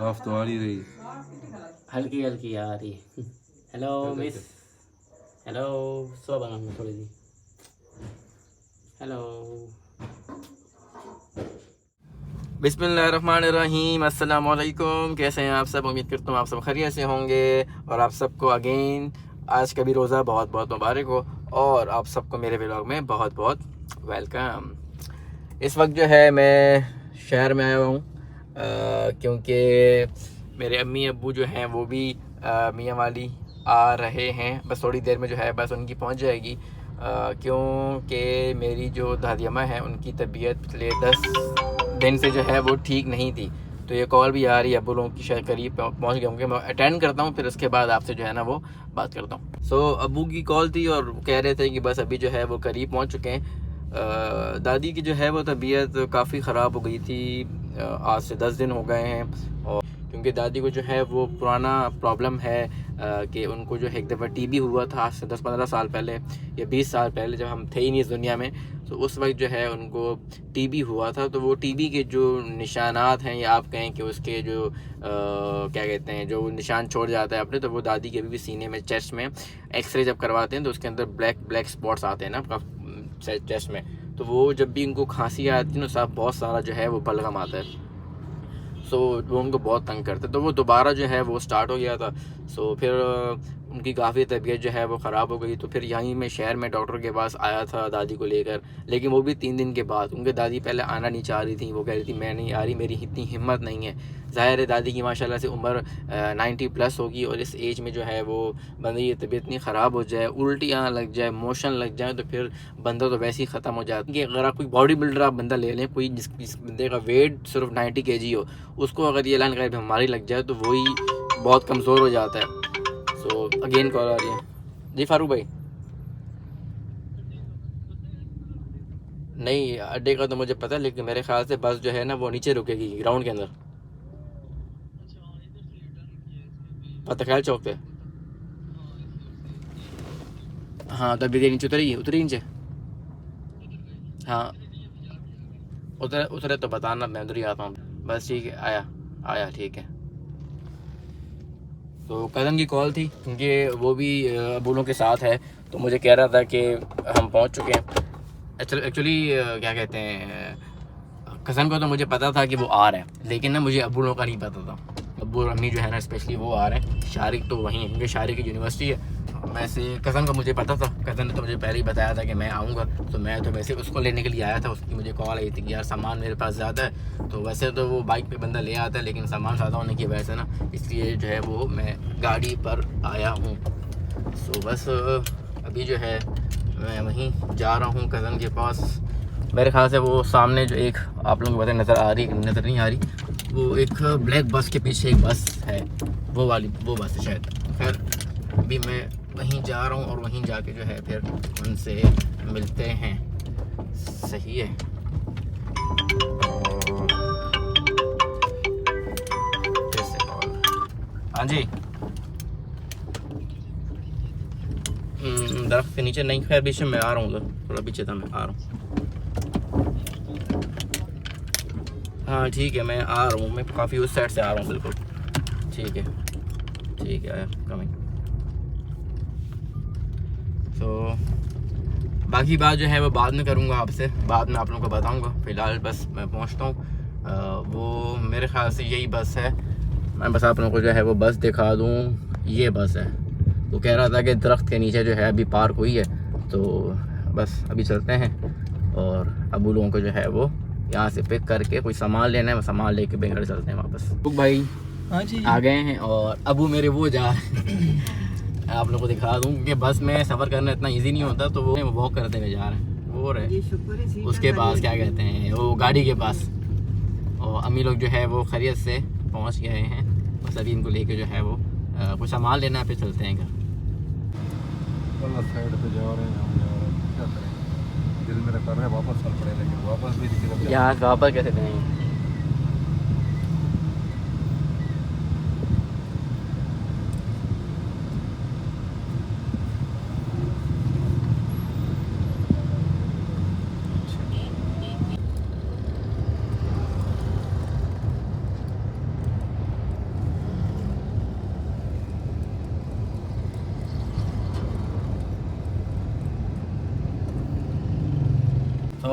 साफ तो आ नहीं रही। हल्की हल्की आ रही है। हेलो मिस, हेलो सुबह बना थोड़ी सी। हेलो, बिस्मिल्लाहिर्रहमानिर्रहीम, अस्सलाम वालेकुम। कैसे हैं आप सब? उम्मीद करता हूँ आप सब खैरियत से होंगे और आप सबको अगेन आज का भी रोज़ा बहुत बहुत मुबारक हो और आप सबको मेरे व्लॉग में बहुत बहुत वेलकम। इस वक्त जो है मैं शहर में आया हूँ क्योंकि मेरे अम्मी अब्बू जो हैं वो भी मियाँ वाली आ रहे हैं। बस थोड़ी देर में जो है बस उनकी पहुँच जाएगी क्योंकि मेरी जो दादी अम्मा हैं उनकी तबीयत पिछले 10 दिन से जो है वो ठीक नहीं थी। तो ये कॉल भी आ रही है, अब्बू लोगों की शायद करीब पहुँच गए होंगे। मैं अटेंड करता हूँ फिर उसके बाद आपसे जो है ना वो बात करता हूँ। सो अब्बू की कॉल थी और कह रहे थे कि बस अभी जो है वो करीब पहुँच चुके हैं। दादी की जो है वो तबीयत काफ़ी ख़राब हो गई थी, आज से 10 दिन हो गए हैं। और क्योंकि दादी को जो है वो पुराना प्रॉब्लम है कि उनको जो है एक दफ़ा टीबी हुआ था आज से 10-15 साल पहले या 20 साल पहले, जब हम थे ही नहीं इस दुनिया में। तो उस वक्त जो है उनको टीबी हुआ था। तो वो टीबी के जो निशानात हैं या आप कहें कि उसके जो क्या कहते हैं जो निशान छोड़ जाता है अपने, तो वो दादी के अभी भी सीने में, चेस्ट में एक्सरे जब करवाते हैं तो उसके अंदर ब्लैक स्पॉट्स आते हैं ना चेस्ट में। तो वो जब भी इनको खांसी आती है ना साहब, बहुत सारा जो है वो बलगम आता है। सो वो उनको बहुत तंग करते, तो वो दोबारा जो है वो स्टार्ट हो गया था। सो फिर उनकी काफ़ी तबीयत जो है वो ख़राब हो गई। तो फिर यहीं मैं शहर में डॉक्टर के पास आया था दादी को लेकर, लेकिन वो भी 3 दिन के बाद। उनके दादी पहले आना नहीं चाह रही थी, वो कह रही थी मैं नहीं आ रही, मेरी इतनी हिम्मत नहीं है। ज़ाहिर है दादी की माशाल्लाह से उम्र 90+ होगी और इस एज में जो है वो बंदे की तबीयत इतनी ख़राब हो जाए, उल्टियाँ लग जाए, मोशन लग जाए, तो फिर बंदा तो वैसे ही ख़त्म हो जाता है। कि अगर आप कोई बॉडी बिल्डर आप बंदा ले लें, कोई जिस बंदे का वेट सिर्फ 90 kg हो, उसको अगर ये लाइन का बीमारी लग जाए तो वही बहुत कमज़ोर हो जाता है। सो अगेन कॉल आ रही है। जी फारूक भाई, नहीं अड्डे का तो मुझे पता है, लेकिन मेरे ख्याल से बस जो है ना वो नीचे रुकेगी ग्राउंड के अंदर, फतेह ख्याल चौक पे। हाँ तो अभी नीचे उतरी नीचे। हाँ उतरे उतरे तो बताना, मैं उधर ही आता हूँ। बस ठीक है, आया आया ठीक है। तो कज़न की कॉल थी क्योंकि वो भी अबूलों के साथ है, तो मुझे कह रहा था कि हम पहुंच चुके हैं। एक्चुअली क्या कहते हैं, कज़न को तो मुझे पता था कि वो आ रहा है, लेकिन ना मुझे अबूलों का नहीं पता था। अब्बू और अम्मी जो है ना स्पेशली वो आ रहे हैं। शारिक तो वहीं है क्योंकि शारिक की यूनिवर्सिटी है। वैसे कज़न को मुझे पता था, कज़न ने तो मुझे पहले ही बताया था कि मैं आऊँगा। तो मैं तो वैसे उसको लेने के लिए आया था। उसकी मुझे कॉल आई थी कि यार सामान मेरे पास ज़्यादा है। तो वैसे तो वो बाइक पे बंदा ले आता है, लेकिन सामान ज़्यादा होने की वजह से ना, इसलिए जो है वो मैं गाड़ी पर आया हूँ। सो बस अभी जो है मैं वहीं जा रहा हूँ कज़न के पास। मेरे ख्याल से वो सामने जो एक आप लोगों को पता नज़र आ रही, नज़र नहीं आ रही, वो एक ब्लैक बस के पीछे एक बस है, वो वाली वो बस है शायद। खैर अभी मैं वहीं जा रहा हूँ और वहीं जाके जो है फिर उनसे मिलते हैं। सही है। हाँ जी, दरख्त के नीचे नहीं, खैर पीछे मैं आ रहा हूँ उधर, थोड़ा पीछे था, मैं आ रहा हूँ। हाँ ठीक है, मैं आ रहा हूँ, मैं काफ़ी उस साइड से आ रहा हूँ, बिल्कुल ठीक है। ठीक है, कमिंग। तो बाकी बात जो है वो बाद में करूँगा आपसे, बाद में आप लोगों को बताऊँगा। फ़िलहाल बस मैं पहुँचता हूँ। वो मेरे ख्याल से यही बस है। मैं बस आप लोगों को जो है वो बस दिखा दूँ, ये बस है। वो कह रहा था कि दरख्त के नीचे जो है अभी पार्क हुई है, तो बस अभी चलते हैं और अबू लोगों को जो है वो यहाँ से पिक करके कोई सामान लेना है, वो सामान लेके बेघर चलते हैं वापस। भाई हाँ जी आ गए हैं और अबू मेरे वो जा रहे हैं। आप लोगों को दिखा दूँ क्योंकि बस में सफ़र करना इतना इजी नहीं होता, तो वो वॉक करते हुए जा रहे हैं। वो रहे उसके पास क्या कहते हैं वो गाड़ी के पास, और अम्मी लोग जो है वो खैरियत से पहुँच गए हैं। बस अभी इनको लेके जो है वो कुछ सामान लेना है, फिर चलते हैं घर। साइड पे जा रहे हैं, हम जा रहे हैं, क्या करें, दिल मेरा कर रहा है वापस चल पड़े, लेकिन वापस भी किसी यहाँ से वापस कैसे जाएंगे?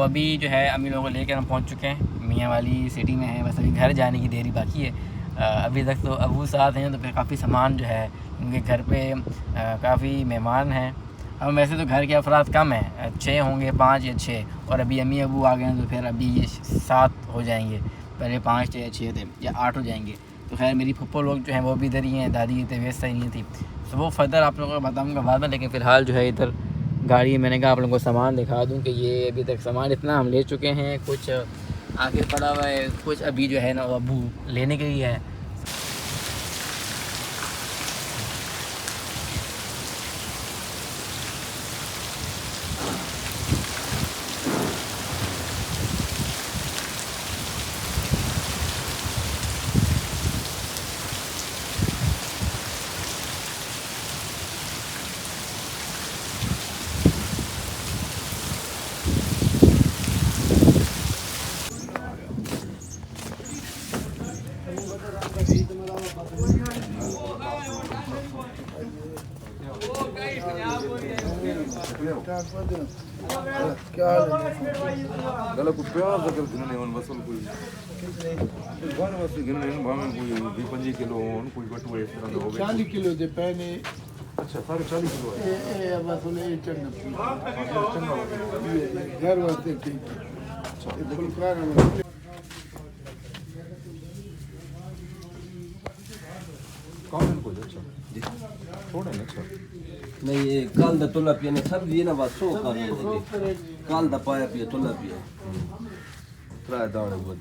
अभी जो है अम्मी लोगों को लेकर हम पहुंच चुके हैं, मियाँ वाली सिटी में हैं। बस अभी घर जाने की देरी बाकी है। अभी तक तो अबू साथ हैं, तो फिर काफ़ी सामान जो है उनके घर पे काफ़ी मेहमान हैं। हम वैसे तो घर के अफराद कम हैं, 6 होंगे, 5 या 6, और अभी अम्मी अबू आ गए हैं तो फिर अभी ये 7 हो जाएंगे। पहले 5 थे या 6 थे या 8 हो जाएंगे। तो खैर मेरी फुप्पो लोग जो हैं वो भी इधर ही हैं, दादी की तबीयत सही नहीं थी, तो वो फर्दर आप लोगों को बताऊँगा बाद में। लेकिन फ़िलहाल जो है इधर गाड़ी, मैंने कहा आप लोगों को सामान दिखा दूँ कि ये अभी तक सामान इतना हम ले चुके हैं, कुछ आगे पड़ा हुआ है, कुछ अभी जो है ना वो अबू लेने के लिए है। गला को प्यार से कर गिनने वन बसल कोई बार बस गिनने भावे कोई 25 किलो होन कोई बटुए इस तरह हो गए 40 किलो दे पैने। अच्छा 40 किलो है ए बस उन्हें चंगा घर वास्ते ठीक है। अच्छा फुल कारण कौन को अच्छा जी थोड़ा ना अच्छा नहीं ये कल दा तुला पिया ने सब ये ना बात सो कर रहे थे कल दा पाया पिया तुला पिया ट्राई दाने बोल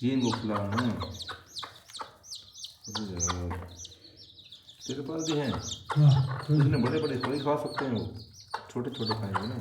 ये मुखला है तेरे पास भी हैं इतने बड़े बड़े थोड़ी खा सकते हैं वो छोटे छोटे खाएंगे ना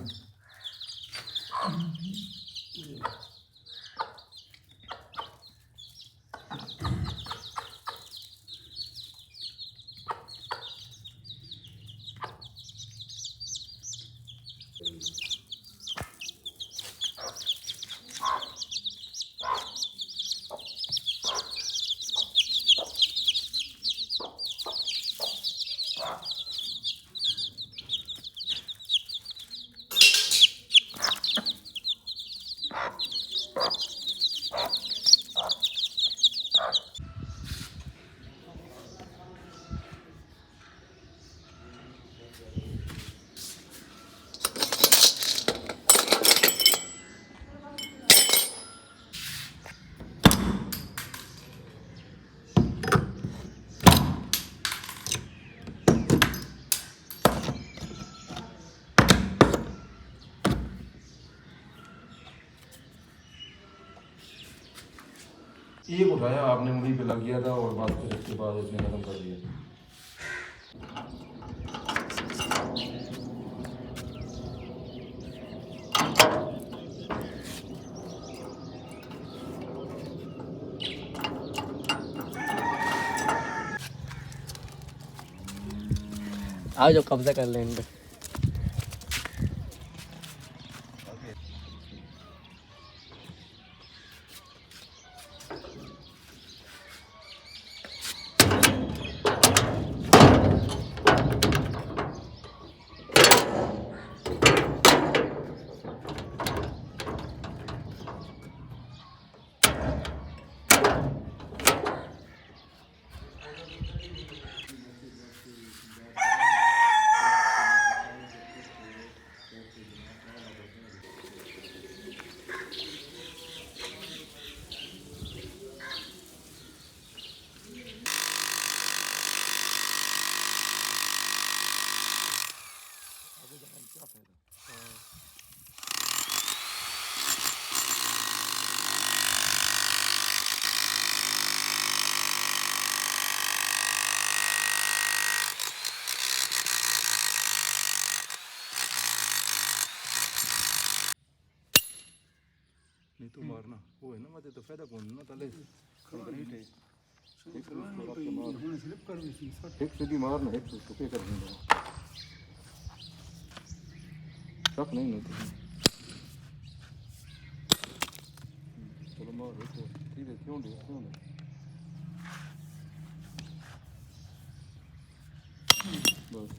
एक उठाया आपने मुड़ी पे लग गया था और बात फिर इसके बाद इसने खत्म कर दिया आओ जो कब्जा कर लें इन पे। नहीं तो मारना वो है ना मत तो फायदा कौन ना तले एक सीधी मारना एक तो क्या कर देंगे सब नहीं होती चलो मार देखो ठीक है क्यों दे बस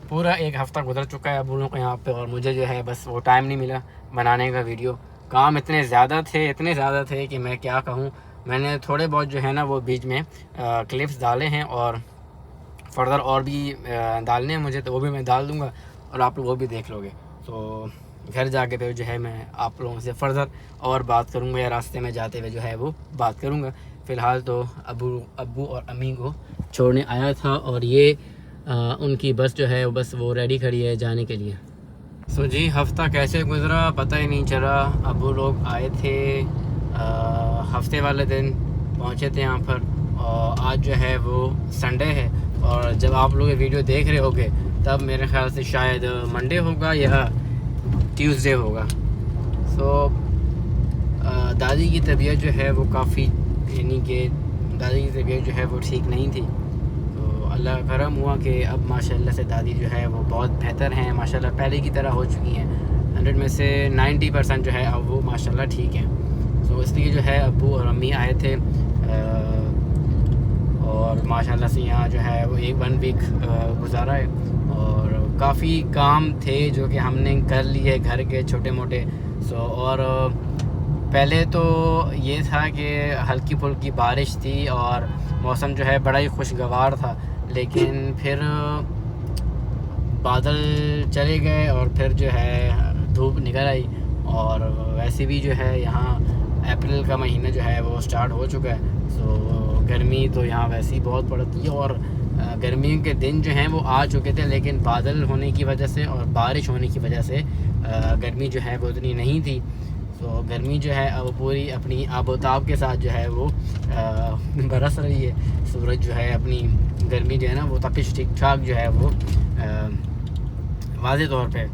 पूरा एक हफ़्ता गुजर चुका है अबू लोग को यहाँ पे और मुझे जो है बस वो टाइम नहीं मिला बनाने का वीडियो। काम इतने ज़्यादा थे कि मैं क्या कहूँ। मैंने थोड़े बहुत जो है ना वो बीच में क्लिप्स डाले हैं और फर्दर और भी डालने हैं मुझे, तो वो भी मैं डाल दूँगा और आप लोग वो भी देख लोगे। तो घर जाके फिर जो है मैं आप लोगों से फर्दर और बात करूँगा या रास्ते में जाते हुए जो है वो बात करूँगा। फ़िलहाल तो अब्बू और अम्मी को छोड़ने आया था और ये उनकी बस जो है बस वो रेडी खड़ी है जाने के लिए। सो जी हफ़्ता कैसे गुज़रा पता ही नहीं चला। अब्बू लोग आए थे हफ्ते वाले दिन पहुँचे थे यहाँ पर और आज जो है वो संडे है और जब आप लोग ये वीडियो देख रहे होगे तब मेरे ख़्याल से शायद मंडे होगा या ट्यूसडे होगा। सो दादी की तबीयत जो है वो काफ़ी यानी कि दादी की तबीयत जो है वो ठीक नहीं थी। अल्लाह का करम हुआ कि अब माशाल्लाह से दादी जो है वो बहुत बेहतर हैं, माशाल्लाह पहले की तरह हो चुकी हैं। 100 में से 90% जो है अब वो माशाल्लाह ठीक हैं। तो इसलिए जो है अब्बू और अम्मी आए थे और माशाल्लाह से यहाँ जो है वो 1 वीक गुजारा है और काफ़ी काम थे जो कि हमने कर लिए घर के छोटे मोटे। और पहले तो ये था कि हल्की फुल्की बारिश थी और मौसम जो है बड़ा ही खुशगवार था, लेकिन फिर बादल चले गए और फिर जो है धूप निकल आई और वैसे भी जो है यहाँ अप्रैल का महीना जो है वो स्टार्ट हो चुका है। सो गर्मी तो यहाँ वैसे ही बहुत पड़ती है और गर्मियों के दिन जो हैं वो आ चुके थे, लेकिन बादल होने की वजह से और बारिश होने की वजह से गर्मी जो है वो उतनी नहीं थी। तो गर्मी जो है अब पूरी अपनी आबोताब के साथ जो है वो बरस रही है। सूरज जो है अपनी गर्मी जो है ना वो तपिश ठीक ठाक जो है वो वाज़े तौर पे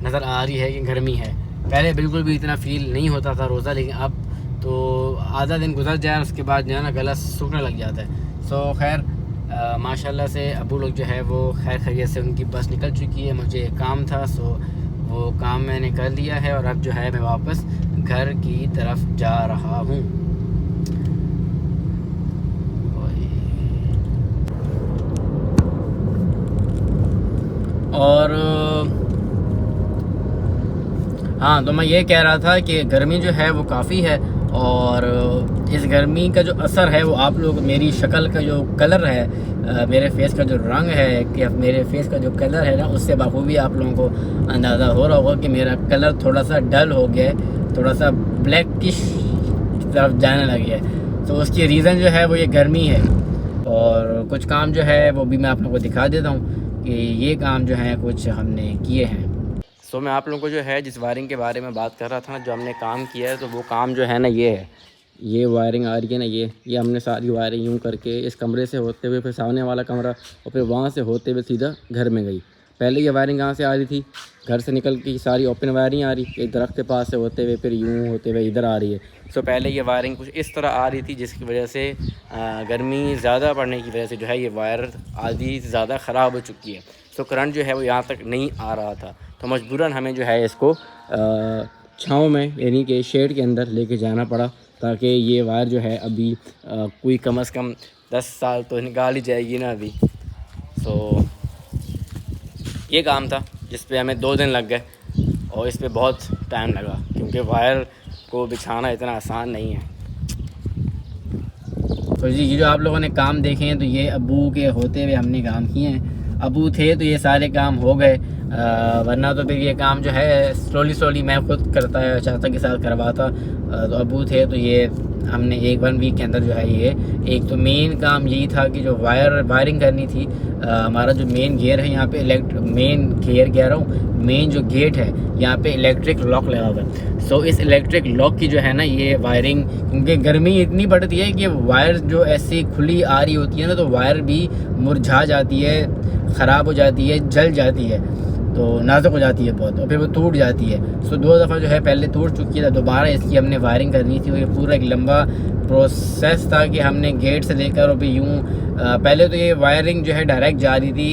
नज़र आ रही है कि गर्मी है। पहले बिल्कुल भी इतना फ़ील नहीं होता था रोज़ा, लेकिन अब तो आधा दिन गुजर जाए उसके बाद जो है ना गला सूखने लग जाता है। सो खैर माशाल्लाह से अबू लोग जो है वो खैर खैरियत से उनकी बस निकल चुकी है। मुझे काम था सो वो काम मैंने कर लिया है और अब जो है मैं वापस घर की तरफ जा रहा हूँ। और हाँ, तो मैं ये कह रहा था कि गर्मी जो है वो काफ़ी है और इस गर्मी का जो असर है वो आप लोग मेरी शक्ल का जो कलर है, मेरे फेस का जो रंग है कि मेरे फेस का जो कलर है ना उससे बखूबी आप लोगों को अंदाज़ा हो रहा होगा कि मेरा कलर थोड़ा सा डल हो गया है, थोड़ा सा ब्लैकिश की तरफ जाने लगी है। तो उसकी रीज़न जो है वो ये गर्मी है और कुछ काम जो है वो भी मैं आप लोगों को दिखा देता हूँ कि ये काम जो है कुछ हमने किए हैं। सो मैं आप लोगों को जो है जिस वायरिंग के बारे में बात कर रहा था ना, जो हमने काम किया है, तो वो काम जो है ना ये है, ये वायरिंग आ रही है ना, ये हमने सारी वायरिंग यूँ करके इस कमरे से होते हुए फिर सामने वाला कमरा और फिर वहाँ से होते हुए सीधा घर में गई। पहले ये वायरिंग कहाँ से आ रही थी, घर से निकल के सारी ओपन वायरिंग आ रही, एक दरख्त के पास से होते हुए फिर यूँ होते हुए इधर आ रही है। सो पहले ये वायरिंग कुछ इस तरह आ रही थी जिसकी वजह से गर्मी ज़्यादा पड़ने की वजह से जो है ये वायर आधी ज़्यादा ख़राब हो चुकी है। सो करंट जो है वो यहाँ तक नहीं आ रहा था, तो मजबूरन हमें जो है इसको छाँव में यानी कि शेड के अंदर लेके जाना पड़ा, ताकि ये वायर जो है अभी कोई कम से कम 10 साल तो निकाल ही जाएगी ना अभी। सो ये काम था जिस पे हमें 2 दिन लग गए और इस पे बहुत टाइम लगा क्योंकि वायर को बिछाना इतना आसान नहीं है। तो जी ये जो आप लोगों ने काम देखे हैं तो ये अब्बू के होते हुए हमने काम किए हैं। अब्बू थे तो ये सारे काम हो गए, वरना तो फिर ये काम जो है स्लोली मैं खुद करता है, चाचा के साथ करवाता। तो अब्बू थे तो ये हमने 1 वीक के अंदर जो है ये एक तो मेन काम यही था कि जो वायरिंग करनी थी। हमारा जो मेन गियर है यहाँ पे मेन गियर कह रहा हूँ, मेन जो गेट है यहाँ पे इलेक्ट्रिक लॉक लगा हुआ है। सो इस इलेक्ट्रिक लॉक की जो है ना ये वायरिंग, क्योंकि गर्मी इतनी बढ़ती है कि वायर जो ऐसी खुली आ रही होती है ना तो वायर भी मुरझा जाती है, ख़राब हो जाती है, जल जाती है, तो नाजुक हो जाती है बहुत, और फिर वो टूट जाती है। सो 2 दफ़ा जो है पहले टूट चुकी है, दोबारा इसकी हमने वायरिंग करनी थी। और ये पूरा एक लंबा प्रोसेस था कि हमने गेट से लेकर और भी यूँ पहले तो ये वायरिंग जो है डायरेक्ट जा रही थी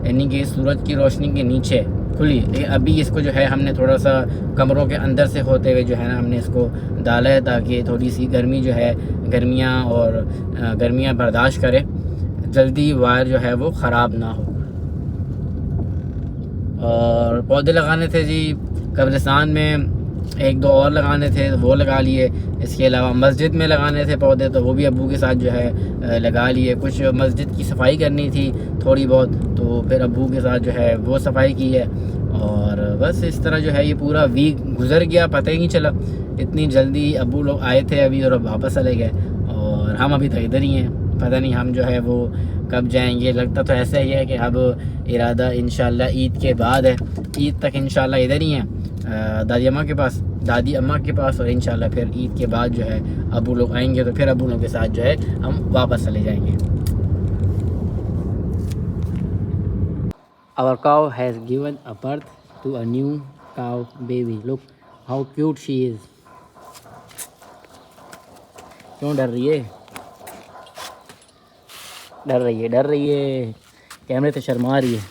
यानी कि सूरज की रोशनी के नीचे खुली, लेकिन अभी इसको जो है हमने थोड़ा सा कमरों के अंदर से होते हुए जो है ना हमने इसको डाला है ताकि थोड़ी सी गर्मी जो है गर्मियाँ बर्दाश्त करे, जल्दी वायर जो है वो ख़राब ना हो। और पौधे लगाने थे जी कब्रिस्तान में, 1-2 और लगाने थे वो लगा लिए। इसके अलावा मस्जिद में लगाने थे पौधे तो वो भी अब्बू के साथ जो है लगा लिए। कुछ मस्जिद की सफाई करनी थी थोड़ी बहुत, तो फिर अब्बू के साथ जो है वो सफाई की है। और बस इस तरह जो है ये पूरा वीक गुजर गया, पता ही नहीं चला। इतनी जल्दी अब्बू लोग आए थे अभी और अब वापस चले गए, और हम अभी तक इधर ही हैं। पता नहीं हम जो है वो कब जाएंगे। लगता तो ऐसा ही है कि अब इरादा इंशाल्लाह ईद के बाद है, ईद तक इंशाल्लाह इधर ही हैं दादी अम्मा के पास, और इंशाल्लाह फिर ईद के बाद जो है अबू लोग आएंगे तो फिर अबू लोग के साथ जो है हम वापस चले जाएंगे। Our cow has given a birth to a new cow baby. Look how cute she is. क्यों डर रही है? डर रही है, कैमरे से शर्मा रही है।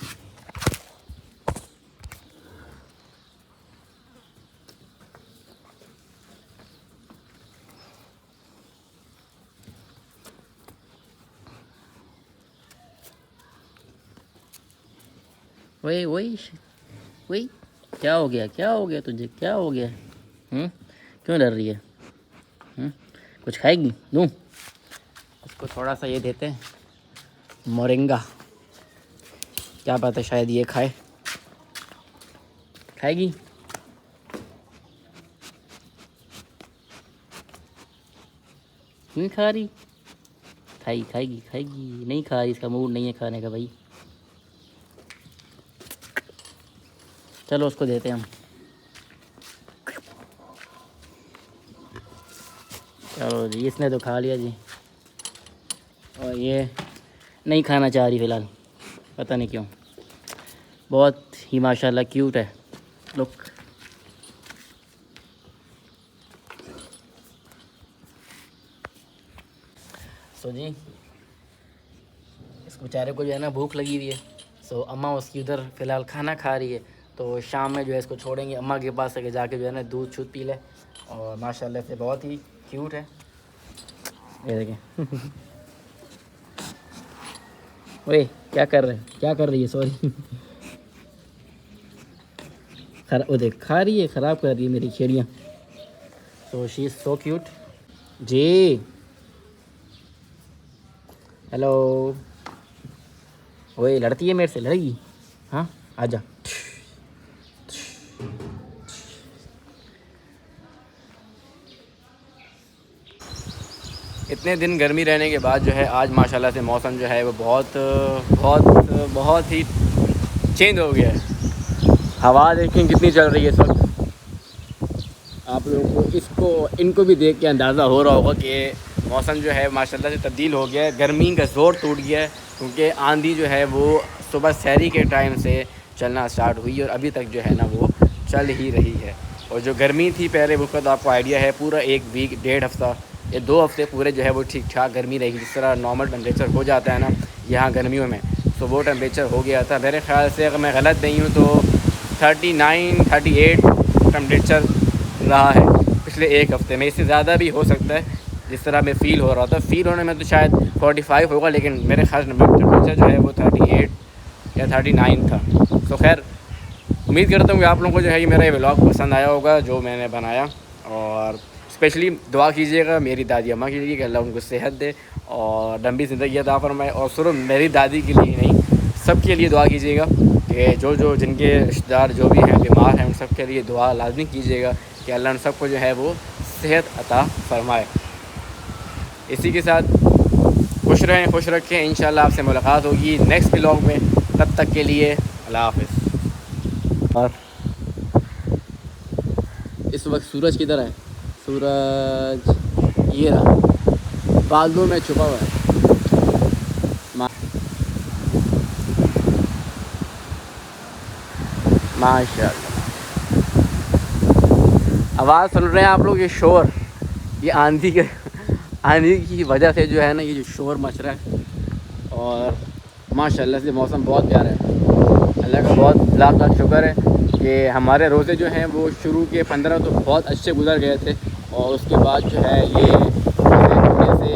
वही क्या हो गया तुझे, क्या हो गया? क्यों डर रही है? कुछ खाएगी? दूँ उसको थोड़ा सा ये देते हैं मोरिंगा, क्या पता है शायद ये खाएगी। नहीं खा रही? खाएगी नहीं खा रही, इसका मूड नहीं है खाने का भाई। चलो उसको देते हैं हम। चलो जी, इसने तो खा लिया जी, और ये नहीं खाना चाह रही फ़िलहाल, पता नहीं क्यों। बहुत ही माशाल्लाह क्यूट है, लुक। सो जी इस बेचारे को जो है ना भूख लगी हुई है। सो अम्मा उसकी उधर फ़िलहाल खाना खा रही है, तो शाम में जो है इसको छोड़ेंगे अम्मा के पास आके जाके जो है ना दूध छूट पी ले। और माशाल्लाह से बहुत ही क्यूट है, ये देखें। ओए क्या कर रही है? सॉरी वो देख खा रही है, ख़राब कर रही है मेरी खिचड़ियाँ। So she is so cute जी। हेलो, ओए लड़ती है मेरे से, लड़ेगी? हाँ आजा। इतने दिन गर्मी रहने के बाद जो है आज माशाल्लाह से मौसम जो है वो बहुत ही चेंज हो गया है। हवा देखें कितनी चल रही है इस वक्त। आप लोगों को इनको भी देख के अंदाज़ा हो रहा होगा कि मौसम जो है माशाल्लाह से तब्दील हो गया है। गर्मी का ज़ोर टूट गया है, क्योंकि आंधी जो है वो सुबह सहरी के टाइम से चलना स्टार्ट हुई और अभी तक जो है ना वो चल ही रही है। और जो गर्मी थी पहले वो तो आपको आइडिया है, पूरा 1 वीक 1.5 हफ़्ता ये 2 हफ़्ते पूरे जो है वो ठीक ठाक गर्मी रहेगी। जिस तरह नॉर्मल टेम्परेचर हो जाता है ना यहाँ गर्मियों में, तो वो टेम्परेचर हो गया था। मेरे ख़्याल से अगर मैं गलत नहीं हूँ तो 39-38 टेम्परेचर रहा है पिछले 1 हफ़्ते में। इससे ज़्यादा भी हो सकता है जिस तरह में फ़ील हो रहा था। फ़ील होने में तो शायद 45 होगा, लेकिन मेरे ख़्याल टेम्परेचर जो है वो 38 या 39 था। तो खैर उम्मीद करता हूँ कि आप लोगों को जो है ये मेरा ये व्लॉग पसंद आया होगा जो मैंने बनाया। और स्पेशली दुआ कीजिएगा मेरी दादी अम्मा के लिए कि अल्लाह उनको सेहत दे और लंबी ज़िंदगी अता फरमाए। और सिर्फ मेरी दादी के लिए नहीं, सब के लिए दुआ कीजिएगा कि जो जिनके रिश्तेदार जो भी हैं बीमार हैं उन सब के लिए दुआ लाजमी कीजिएगा कि अल्लाह उन सबको जो है वो सेहत अता फरमाए। इसी के साथ खुश रहें, खुश रखें। इंशाल्लाह आपसे मुलाकात होगी नेक्स्ट व्लॉग में। तब तक के लिए अल्लाह हाफ़िज़। और इस वक्त सूरज किधर है? सूरज ये रहा, बादलों में छुपा हुआ है। माशाअल्लाह। आवाज़ सुन रहे हैं आप लोग, ये शोर, ये आंधी की वजह से जो है ना, ये जो शोर मच रहा है। और माशाअल्लाह से मौसम बहुत प्यारा है। अल्लाह का बहुत लाख लाख शुक्र है कि हमारे रोज़े जो हैं वो शुरू के 15 तो बहुत अच्छे गुजर गए थे, और उसके बाद जो है ये थोड़े से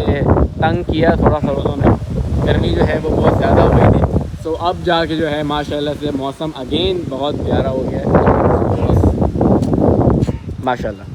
तंग किया थोड़ा सा रोज़ों में। गर्मी जो है वो बहुत ज़्यादा हो गई थी। तो अब जाके जो है माशाअल्लाह से मौसम अगेन बहुत प्यारा हो गया है। माशाअल्लाह।